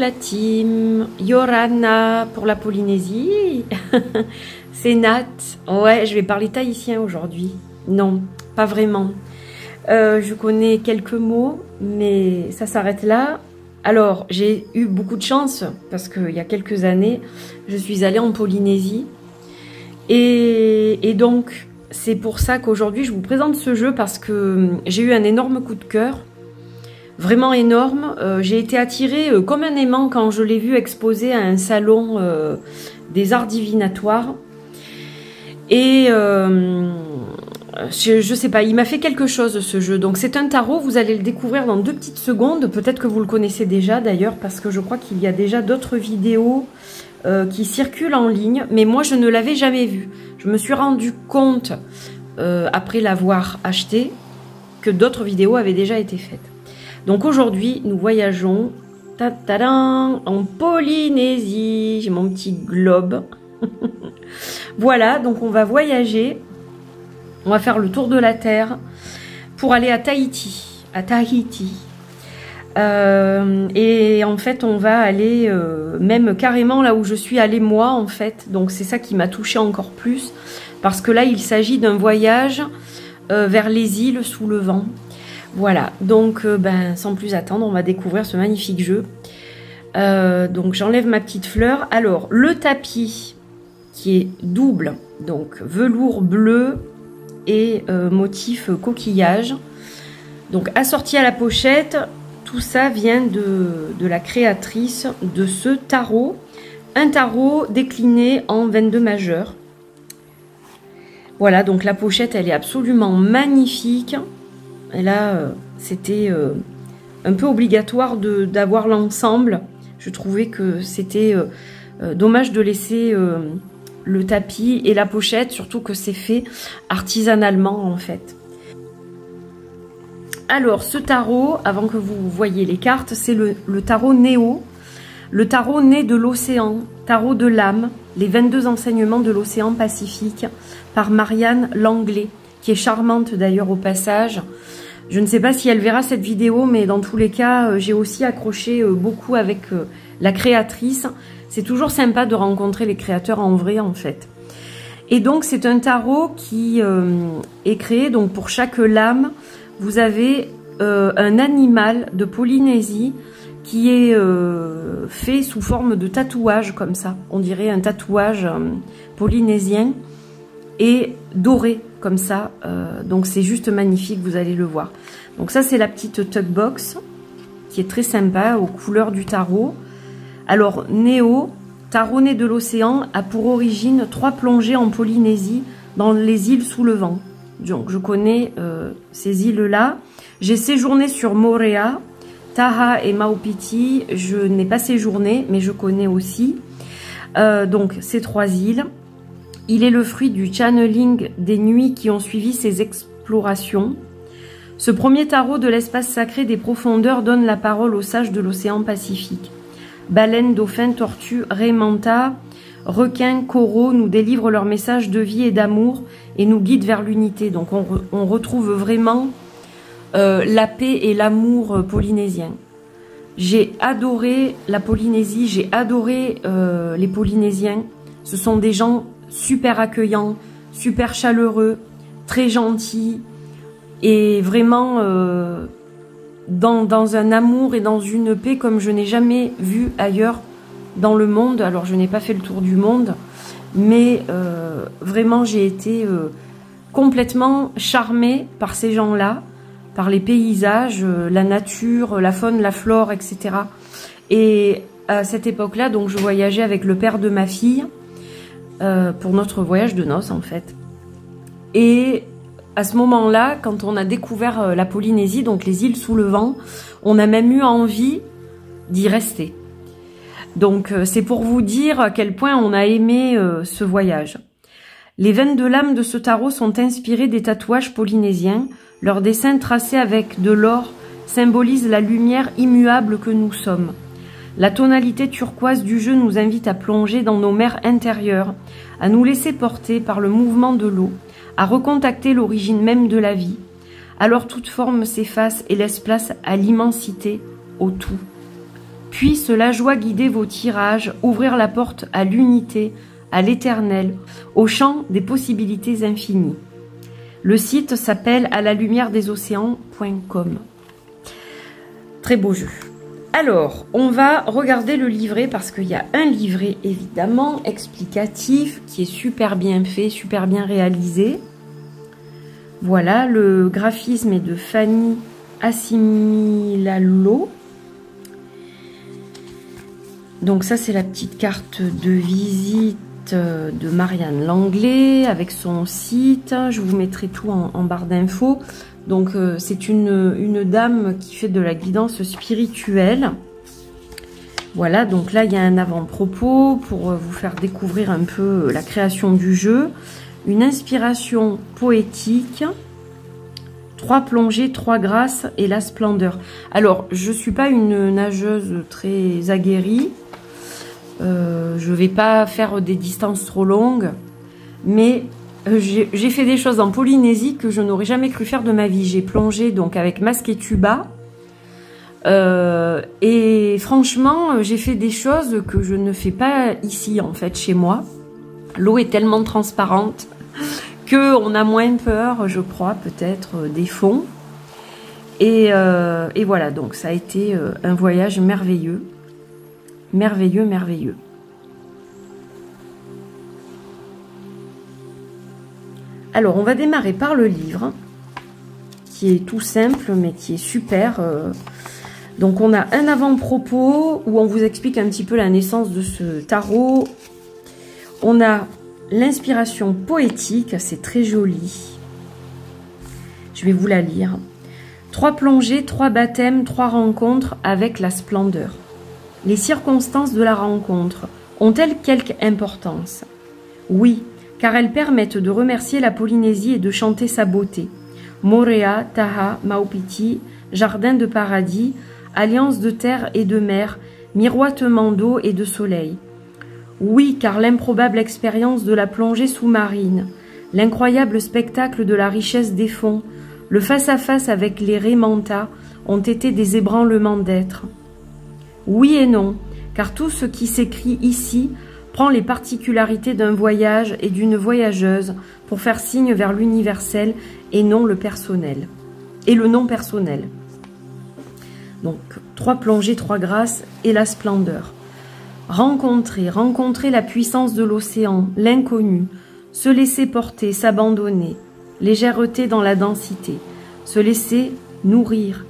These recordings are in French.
la team. Yorana pour la Polynésie. C'est Nat. Ouais, je vais parler tahitien aujourd'hui. Non, pas vraiment. Je connais quelques mots, mais ça s'arrête là. Alors, j'ai eu beaucoup de chance parce qu'il y a quelques années, je suis allée en Polynésie. Et donc, c'est pour ça qu'aujourd'hui, je vous présente ce jeu parce que j'ai eu un énorme coup de cœur. Vraiment énorme. J'ai été attirée comme un aimant quand je l'ai vu exposé à un salon des arts divinatoires. Et je sais pas, il m'a fait quelque chose ce jeu. Donc c'est un tarot, vous allez le découvrir dans 2 petites secondes. Peut-être que vous le connaissez déjà d'ailleurs parce que je crois qu'il y a déjà d'autres vidéos qui circulent en ligne. Mais moi je ne l'avais jamais vu. Je me suis rendu compte après l'avoir acheté que d'autres vidéos avaient déjà été faites. Donc aujourd'hui nous voyageons en Polynésie. J'ai mon petit globe. Voilà, donc on va voyager. On va faire le tour de la Terre pour aller à Tahiti. Et en fait, on va aller même carrément là où je suis allée moi, en fait. Donc c'est ça qui m'a touchée encore plus. Parce que là, il s'agit d'un voyage vers les îles sous le vent. Voilà, donc sans plus attendre, on va découvrir ce magnifique jeu. Donc j'enlève ma petite fleur. Alors, le tapis qui est double, donc velours bleu et motif coquillage. Donc assorti à la pochette, tout ça vient de la créatrice de ce tarot. Un tarot décliné en 22 majeurs. Voilà, donc la pochette, elle est absolument magnifique. Et là, c'était un peu obligatoire d'avoir l'ensemble. Je trouvais que c'était dommage de laisser le tapis et la pochette, surtout que c'est fait artisanalement en fait. Alors ce tarot, avant que vous voyez les cartes, c'est le tarot Néo, le tarot né de l'océan, tarot de l'âme, les 22 enseignements de l'océan Pacifique, par Marianne Langlais, qui est charmante d'ailleurs au passage. Je ne sais pas si elle verra cette vidéo, mais dans tous les cas, j'ai aussi accroché beaucoup avec la créatrice. C'est toujours sympa de rencontrer les créateurs en vrai, en fait. Et donc, c'est un tarot qui est créé, donc pour chaque lame, vous avez un animal de Polynésie qui est fait sous forme de tatouage, comme ça. On dirait un tatouage polynésien et doré, comme ça. Donc, c'est juste magnifique, vous allez le voir. Donc ça, c'est la petite tuck box qui est très sympa, aux couleurs du tarot. Alors, Néo, tarot né de l'océan, a pour origine 3 plongées en Polynésie, dans les îles sous le vent. Donc, je connais ces îles-là. J'ai séjourné sur Moorea, Taha et Maupiti. Je n'ai pas séjourné, mais je connais aussi. Donc, ces 3 îles. Il est le fruit du channeling des nuits qui ont suivi ces explorations. Ce premier tarot de l'espace sacré des profondeurs donne la parole aux sages de l'océan Pacifique. Baleines, dauphins, tortues, raies, mantas, requins, coraux nous délivrent leur message de vie et d'amour et nous guident vers l'unité. Donc on retrouve vraiment la paix et l'amour polynésien. J'ai adoré la Polynésie, j'ai adoré les Polynésiens. Ce sont des gens super accueillants, super chaleureux, très gentils et vraiment dans un amour et dans une paix comme je n'ai jamais vu ailleurs dans le monde. Alors je n'ai pas fait le tour du monde, mais vraiment j'ai été complètement charmée par ces gens-là, par les paysages, la nature, la faune, la flore, etc. Et à cette époque-là, donc je voyageais avec le père de ma fille pour notre voyage de noces en fait. Et à ce moment-là, quand on a découvert la Polynésie, donc les îles sous le vent, on a même eu envie d'y rester. Donc c'est pour vous dire à quel point on a aimé ce voyage. Les 22 lames de ce tarot sont inspirées des tatouages polynésiens. Leurs dessins tracés avec de l'or symbolisent la lumière immuable que nous sommes. La tonalité turquoise du jeu nous invite à plonger dans nos mers intérieures, à nous laisser porter par le mouvement de l'eau, à recontacter l'origine même de la vie. Alors toute forme s'efface et laisse place à l'immensité, au tout. Puisse la joie guider vos tirages, ouvrir la porte à l'unité, à l'éternel, au champ des possibilités infinies. Le site s'appelle à la lumière des océans.com. Très beau jeu. Alors, on va regarder le livret parce qu'il y a un livret évidemment explicatif qui est super bien fait, super bien réalisé. Voilà, le graphisme est de Fanny Assimilalo. Donc ça, c'est la petite carte de visite de Marianne Langlais avec son site. Je vous mettrai tout en barre d'infos. Donc c'est une dame qui fait de la guidance spirituelle. Voilà, donc là il y a un avant-propos pour vous faire découvrir un peu la création du jeu. Une inspiration poétique, 3 plongées, 3 grâces et la splendeur. Alors je suis pas une nageuse très aguerrie. Je vais pas faire des distances trop longues, mais j'ai fait des choses en Polynésie que je n'aurais jamais cru faire de ma vie. J'ai plongé donc avec masque et tuba. Et franchement, j'ai fait des choses que je ne fais pas ici, en fait, chez moi. L'eau est tellement transparente qu'on a moins peur, je crois, peut-être, des fonds. Et voilà, donc ça a été un voyage merveilleux. Merveilleux, merveilleux. Alors, on va démarrer par le livre, qui est tout simple, mais qui est super. Donc, on a un avant-propos où on vous explique un petit peu la naissance de ce tarot. On a l'inspiration poétique, c'est très joli. Je vais vous la lire. 3 plongées, 3 baptêmes, 3 rencontres avec la splendeur. Les circonstances de la rencontre ont-elles quelque importance? Oui, car elles permettent de remercier la Polynésie et de chanter sa beauté. Moorea, Taha, Maupiti, jardin de paradis, alliance de terre et de mer, miroitement d'eau et de soleil. Oui, car l'improbable expérience de la plongée sous-marine, l'incroyable spectacle de la richesse des fonds, le face-à-face avec les Raimentas ont été des ébranlements d'être. Oui et non, car tout ce qui s'écrit ici prend les particularités d'un voyage et d'une voyageuse pour faire signe vers l'universel et non le personnel. Et le non personnel. Donc, 3 plongées, 3 grâces et la splendeur. Rencontrer la puissance de l'océan, l'inconnu, se laisser porter, s'abandonner, légèreté dans la densité, se laisser nourrir,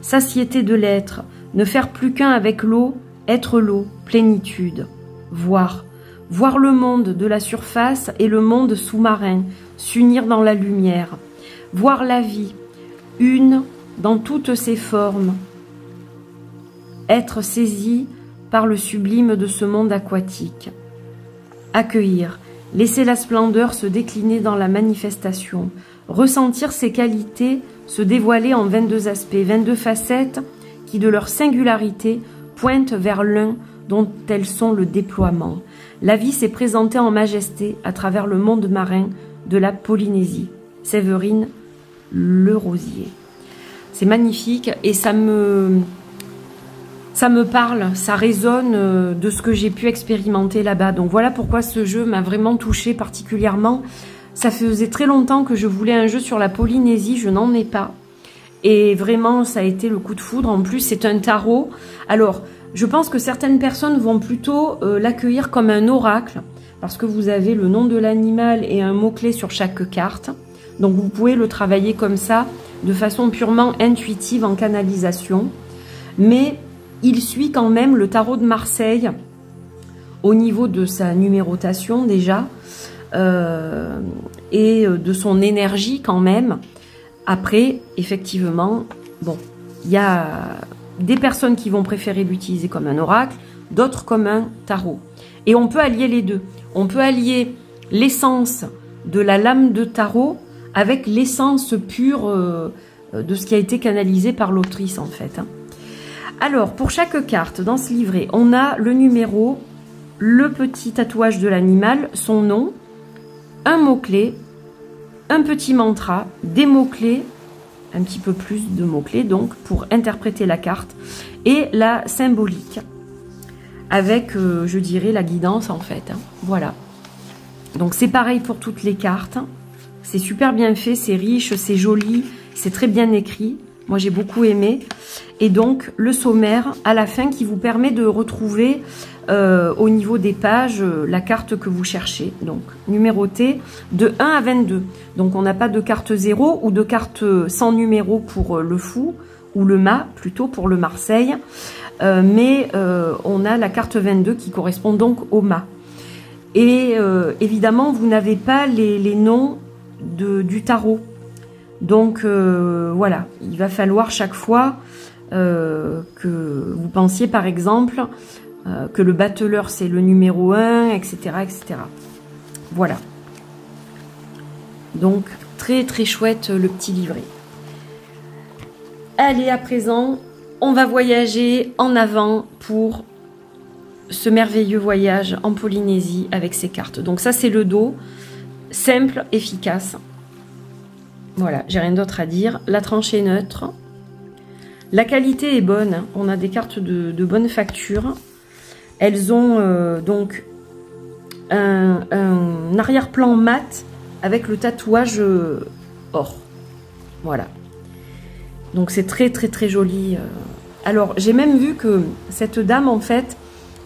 satiété de l'être, ne faire plus qu'un avec l'eau, être l'eau, plénitude. Voir le monde de la surface et le monde sous-marin, s'unir dans la lumière. Voir la vie, une dans toutes ses formes. Être saisi par le sublime de ce monde aquatique. Accueillir, laisser la splendeur se décliner dans la manifestation. Ressentir ses qualités se dévoiler en 22 aspects, 22 facettes qui de leur singularité pointent vers l'un dont elles sont le déploiement. La vie s'est présentée en majesté à travers le monde marin de la Polynésie. Séverine Lerosier. C'est magnifique et ça me parle, ça résonne de ce que j'ai pu expérimenter là-bas. Donc voilà pourquoi ce jeu m'a vraiment touchée particulièrement. Ça faisait très longtemps que je voulais un jeu sur la Polynésie, je n'en ai pas. Et vraiment, ça a été le coup de foudre. En plus, c'est un tarot. Alors, je pense que certaines personnes vont plutôt l'accueillir comme un oracle, parce que vous avez le nom de l'animal et un mot-clé sur chaque carte. Donc, vous pouvez le travailler comme ça, de façon purement intuitive en canalisation. Mais il suit quand même le tarot de Marseille au niveau de sa numérotation déjà et de son énergie quand même. Après, effectivement, bon, il y a des personnes qui vont préférer l'utiliser comme un oracle, d'autres comme un tarot. Et on peut allier les deux. On peut allier l'essence de la lame de tarot avec l'essence pure de ce qui a été canalisé par l'autrice en fait. Alors, pour chaque carte dans ce livret, on a le numéro, le petit tatouage de l'animal, son nom, un mot-clé, un petit mantra, des mots-clés un petit peu plus de mots-clés donc pour interpréter la carte et la symbolique avec, je dirais, la guidance en fait. Hein. Voilà. Donc c'est pareil pour toutes les cartes. C'est super bien fait, c'est riche, c'est joli, c'est très bien écrit. Moi j'ai beaucoup aimé. Et donc le sommaire à la fin qui vous permet de retrouver au niveau des pages la carte que vous cherchez. Donc numérotée de 1 à 22. Donc on n'a pas de carte 0 ou de carte sans numéro pour le fou ou le mât plutôt pour le Marseille. Mais on a la carte 22 qui correspond donc au mât. Et évidemment vous n'avez pas les noms du tarot. Donc voilà, il va falloir chaque fois que vous pensiez par exemple que le battleur c'est le numéro 1, etc., etc. Voilà. Donc très très chouette le petit livret. Allez, à présent, on va voyager en avant pour ce merveilleux voyage en Polynésie avec ces cartes. Donc ça c'est le dos, simple, efficace. Voilà, j'ai rien d'autre à dire. La tranchée est neutre. La qualité est bonne. On a des cartes de bonne facture. Elles ont donc un arrière-plan mat avec le tatouage or. Voilà. Donc c'est très très très joli. Alors j'ai même vu que cette dame en fait,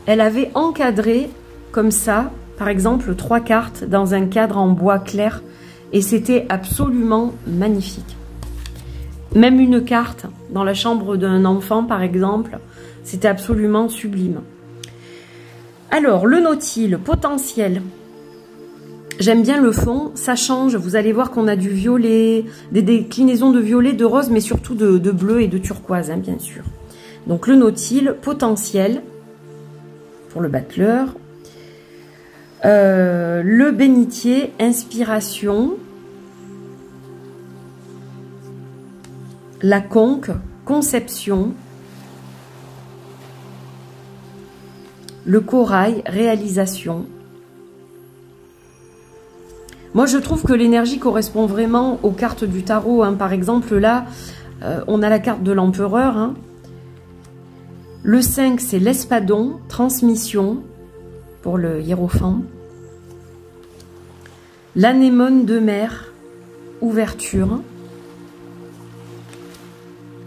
elle avait encadré comme ça, par exemple 3 cartes dans un cadre en bois clair. Et c'était absolument magnifique. Même une carte dans la chambre d'un enfant, par exemple, c'était absolument sublime. Alors, le nautile potentiel. J'aime bien le fond, ça change. Vous allez voir qu'on a du violet, des déclinaisons de violet, de rose, mais surtout de bleu et de turquoise, hein, bien sûr. Donc, le nautile potentiel pour le battleur. Le bénitier, inspiration. La conque, conception. Le corail, réalisation. Moi, je trouve que l'énergie correspond vraiment aux cartes du tarot. Hein. Par exemple, là, on a la carte de l'empereur. Hein. Le 5, c'est l'espadon, transmission, pour le hiérophant. L'anémone de mer, ouverture.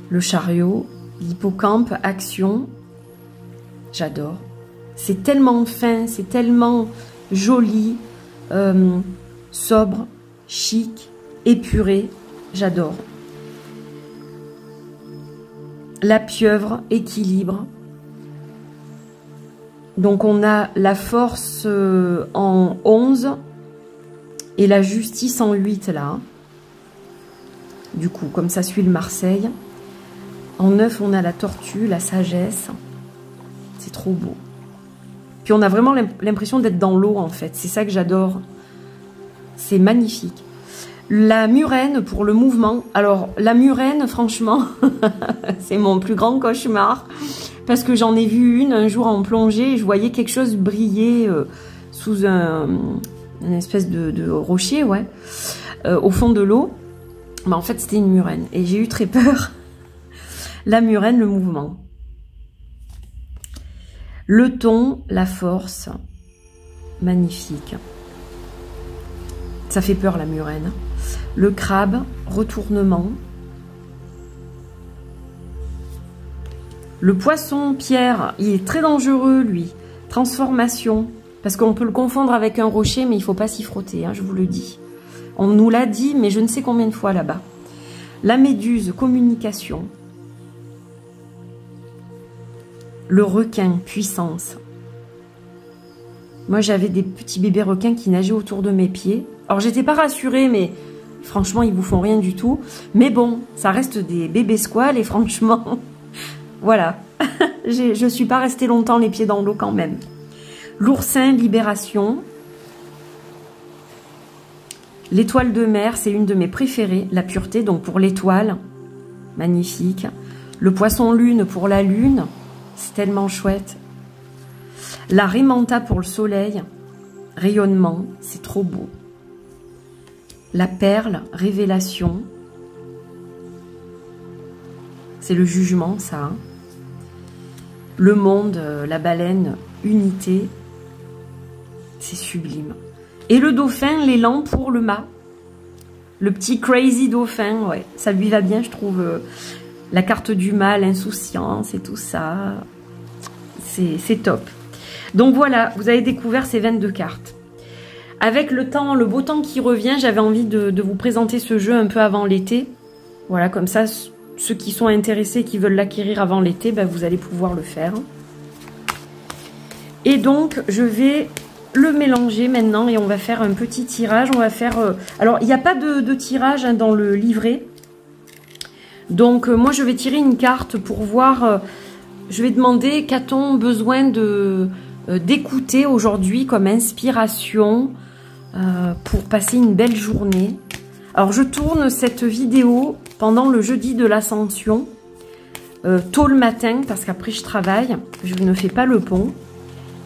Le chariot, l'hippocampe, action. J'adore. C'est tellement fin, c'est tellement joli, sobre, chic, épuré. J'adore. La pieuvre, équilibre. Donc on a la force en 11 et la justice en 8 là. Du coup, comme ça suit le Marseille. En 9, on a la tortue, la sagesse. C'est trop beau. Puis on a vraiment l'impression d'être dans l'eau en fait. C'est ça que j'adore. C'est magnifique. La murène pour le mouvement. Alors la murène, franchement, c'est mon plus grand cauchemar. Parce que j'en ai vu une un jour en plongée et je voyais quelque chose briller sous une espèce de rocher, ouais, au fond de l'eau. Mais en fait, c'était une murène. Et j'ai eu très peur. La murène, le mouvement. Le ton, la force. Magnifique. Ça fait peur, la murène. Le crabe, retournement. Le poisson pierre, il est très dangereux, lui. Transformation. Parce qu'on peut le confondre avec un rocher, mais il ne faut pas s'y frotter, hein, je vous le dis. On nous l'a dit, mais je ne sais combien de fois là-bas. La méduse, communication. Le requin, puissance. Moi, j'avais des petits bébés requins qui nageaient autour de mes pieds. Alors, j'étais pas rassurée, mais franchement, ils vous font rien du tout. Mais bon, ça reste des bébés squales et franchement, voilà. Je suis pas restée longtemps les pieds dans l'eau quand même. L'oursin, libération. L'étoile de mer, c'est une de mes préférées. La pureté, donc pour l'étoile. Magnifique. Le poisson lune pour la lune. C'est tellement chouette. La Raimanta pour le soleil. Rayonnement, c'est trop beau. La perle, révélation. C'est le jugement, ça. Hein. Le monde, la baleine, unité. C'est sublime. Et le dauphin, l'élan pour le mât. Le petit crazy dauphin, ouais. Ça lui va bien, je trouve. La carte du mât, l'insouciance et tout ça. C'est top. Donc voilà, vous avez découvert ces 22 cartes. Avec le temps, le beau temps qui revient, j'avais envie de vous présenter ce jeu un peu avant l'été. Voilà, comme ça, ceux qui sont intéressés, qui veulent l'acquérir avant l'été, ben, vous allez pouvoir le faire. Et donc, je vais le mélanger maintenant et on va faire un petit tirage. On va faire... alors, il n'y a pas de tirage hein, dans le livret. Donc, moi, je vais tirer une carte pour voir... je vais demander qu'a-t-on besoin d'écouter aujourd'hui comme inspiration pour passer une belle journée. Alors je tourne cette vidéo pendant le jeudi de l'Ascension, tôt le matin parce qu'après je travaille, je ne fais pas le pont.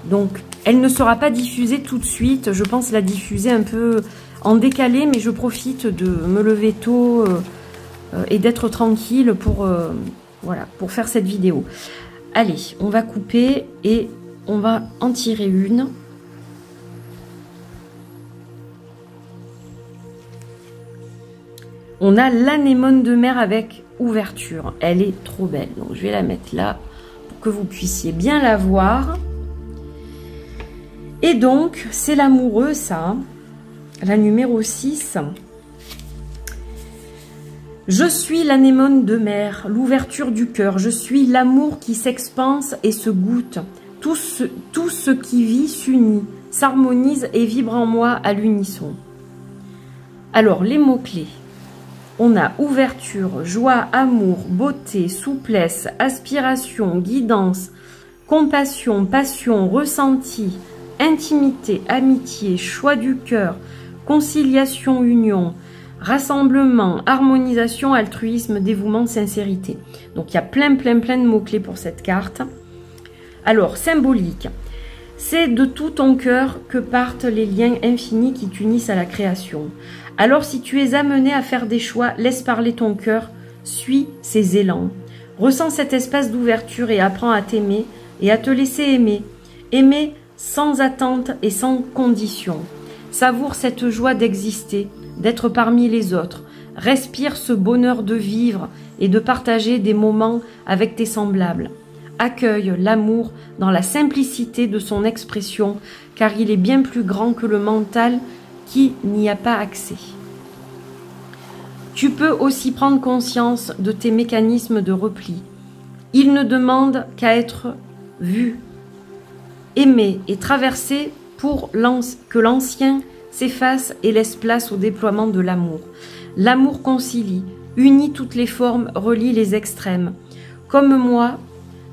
Donc elle ne sera pas diffusée tout de suite, je pense la diffuser un peu en décalé, mais je profite de me lever tôt et d'être tranquille pour, voilà, pour faire cette vidéo. Allez, on va couper et on va en tirer une. On a l'anémone de mer avec ouverture. Elle est trop belle. Donc, je vais la mettre là pour que vous puissiez bien la voir. Et donc, c'est l'amoureux, ça. La numéro 6. Je suis l'anémone de mer, l'ouverture du cœur. Je suis l'amour qui s'expanse et se goûte. Tout ce qui vit s'unit, s'harmonise et vibre en moi à l'unisson. Alors, les mots-clés. On a ouverture, joie, amour, beauté, souplesse, aspiration, guidance, compassion, passion, ressenti, intimité, amitié, choix du cœur, conciliation, union, rassemblement, harmonisation, altruisme, dévouement, sincérité. Donc il y a plein de mots-clés pour cette carte. Alors, symbolique. C'est de tout ton cœur que partent les liens infinis qui t'unissent à la création. Alors si tu es amené à faire des choix, laisse parler ton cœur, suis ses élans. Ressens cet espace d'ouverture et apprends à t'aimer et à te laisser aimer. Aimer sans attente et sans condition. Savoure cette joie d'exister, d'être parmi les autres. Respire ce bonheur de vivre et de partager des moments avec tes semblables. Accueille l'amour dans la simplicité de son expression, car il est bien plus grand que le mental qui n'y a pas accès. Tu peux aussi prendre conscience de tes mécanismes de repli. Ils ne demandent qu'à être vus, aimés et traversés pour que l'ancien s'efface et laisse place au déploiement de l'amour. L'amour concilie, unit toutes les formes, relie les extrêmes. Comme moi,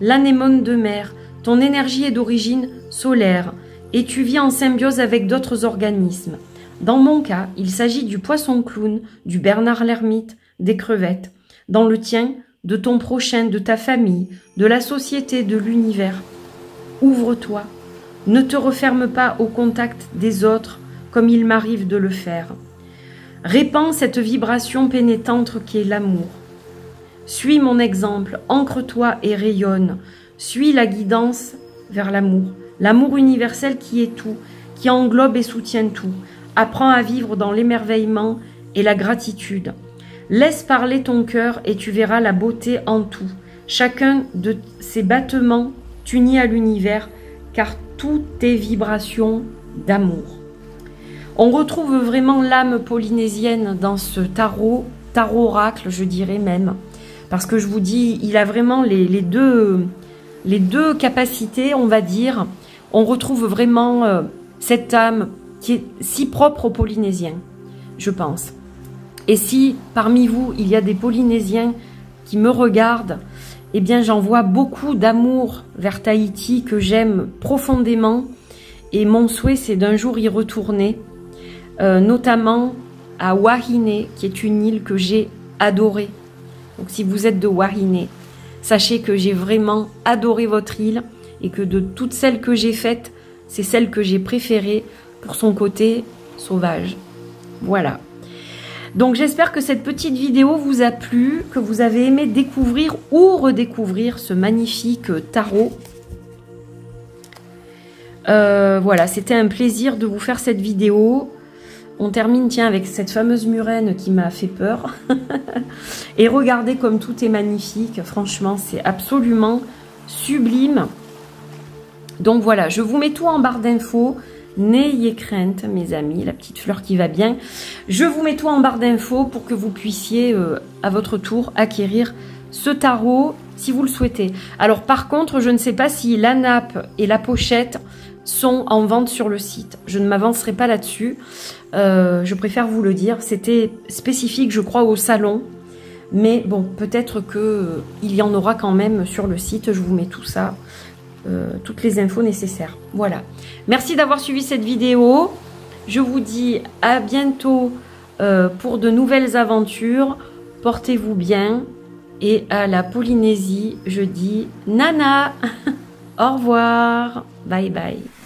l'anémone de mer, ton énergie est d'origine solaire et tu vis en symbiose avec d'autres organismes. Dans mon cas, il s'agit du poisson clown, du Bernard l'ermite, des crevettes. Dans le tien, de ton prochain, de ta famille, de la société, de l'univers. Ouvre-toi. Ne te referme pas au contact des autres comme il m'arrive de le faire. Répands cette vibration pénétrante qui est l'amour. Suis mon exemple, ancre-toi et rayonne. Suis la guidance vers l'amour. L'amour universel qui est tout, qui englobe et soutient tout. Apprends à vivre dans l'émerveillement et la gratitude. Laisse parler ton cœur et tu verras la beauté en tout. Chacun de ces battements t'unit à l'univers, car tout est vibration d'amour. On retrouve vraiment l'âme polynésienne dans ce tarot oracle, je dirais même. Parce que je vous dis, il a vraiment les deux capacités, on va dire. On retrouve vraiment cette âme qui est si propre aux Polynésiens, je pense. Et si parmi vous, il y a des Polynésiens qui me regardent, eh bien j'envoie beaucoup d'amour vers Tahiti que j'aime profondément. Et mon souhait, c'est d'un jour y retourner, notamment à Wahine, qui est une île que j'ai adorée. Donc si vous êtes de Wahine, sachez que j'ai vraiment adoré votre île et que de toutes celles que j'ai faites, c'est celle que j'ai préférée pour son côté sauvage. Voilà. Donc j'espère que cette petite vidéo vous a plu, que vous avez aimé découvrir ou redécouvrir ce magnifique tarot. Voilà, c'était un plaisir de vous faire cette vidéo. On termine, tiens, avec cette fameuse murène qui m'a fait peur. Et regardez comme tout est magnifique. Franchement, c'est absolument sublime. Donc voilà, je vous mets tout en barre d'infos. N'ayez crainte, mes amis, la petite fleur qui va bien. Je vous mets tout en barre d'infos pour que vous puissiez, à votre tour, acquérir ce tarot si vous le souhaitez. Alors par contre, je ne sais pas si la nappe et la pochette sont en vente sur le site. Je ne m'avancerai pas là-dessus. Je préfère vous le dire. C'était spécifique, je crois, au salon. Mais bon, peut-être qu'il y en aura quand même sur le site. Je vous mets tout ça. Toutes les infos nécessaires. Voilà. Merci d'avoir suivi cette vidéo. Je vous dis à bientôt pour de nouvelles aventures. Portez-vous bien. Et à la Polynésie, je dis nana. Au revoir. Bye bye.